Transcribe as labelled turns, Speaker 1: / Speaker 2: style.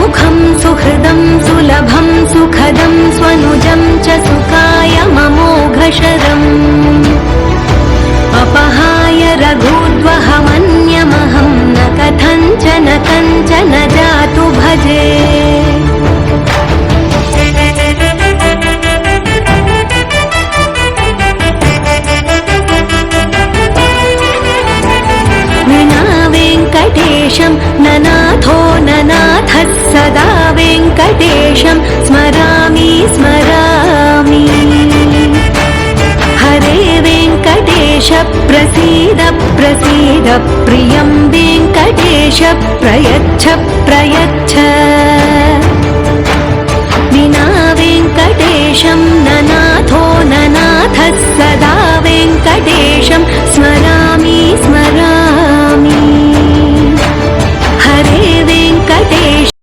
Speaker 1: सुमुखं सुहृदं सुलभं सुखदं स्वनुजं च सुखाय ममोघशरम् अपहाय रघूद्वहमन्यमहं न कथञ्चन जातु भजे। विना वेङ्कटेशं ननाथो ननाथः सदा वेङ्कटेशं स्मरामि स्मरामि। हरे वेङ्कटेश प्रसीद प्रसीद प्रियं वेङ्कटेश प्रयच्छ प्रयच्छ। विना वेङ्कटेशं ननाथो ननाथः सदा वेङ्कटेशं स्मरामि स्मरामि।